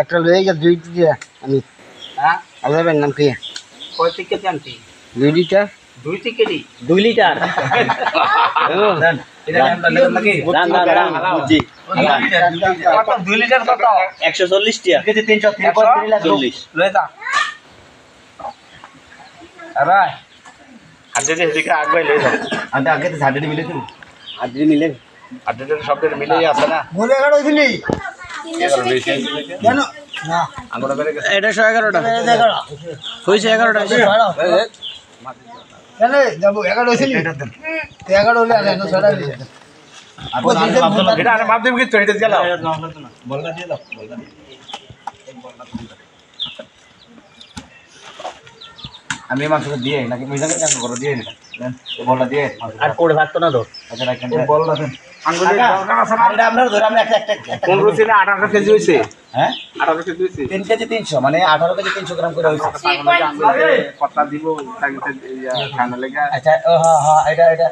একটা লয়ে গেছে 2 লিটার আমি হ্যাঁ আপনার নাম কি কয় থেকে জানতি 2 লিটার 2 থেকে 2 লিটার এটা আমরা নাকি বুঝি 2 লিটার কত 140 টাকা কেজি 340 লয়ে যা আরে আজকে যে এদিকে আগ ভাই লয়ে যা আমি আগে তো 60 মিলে তো আদ্রি মিলে আড্ডাটা শব্দের মিলেই আছে না বলে 11 হইছিলি কেন না আঙ্গুটা বেড়ে গেছে এটা 111টা হইছে 11টা কেন যাব 11 হইছিলি 11 হলে আরে না ছড়া দিছে এটা আরে মাপ দেব কি তো এটা গেল বলনা দিয়ে দাও বলনা দিয়ে আমি মাংসটা দিয়ে নাকি মিজাকে কাজ করে দিয়ে না বলটা দিয়ে আর কোড়ে থাকতো না তো আচ্ছা রাখেন বলটা দেন আঙ্গুলে দরকার আছে না এটা আমরা ধরে আমরা একটা 15 থেকে 18 কেজি হইছে হ্যাঁ 18 কেজি হইছে 3 কেজি 300 মানে 18 কেজি 300 গ্রাম করে হইছে আঙ্গুলে কথা দিব তাকে ঠান্ডা লেগে আচ্ছা ও হ্যাঁ এটা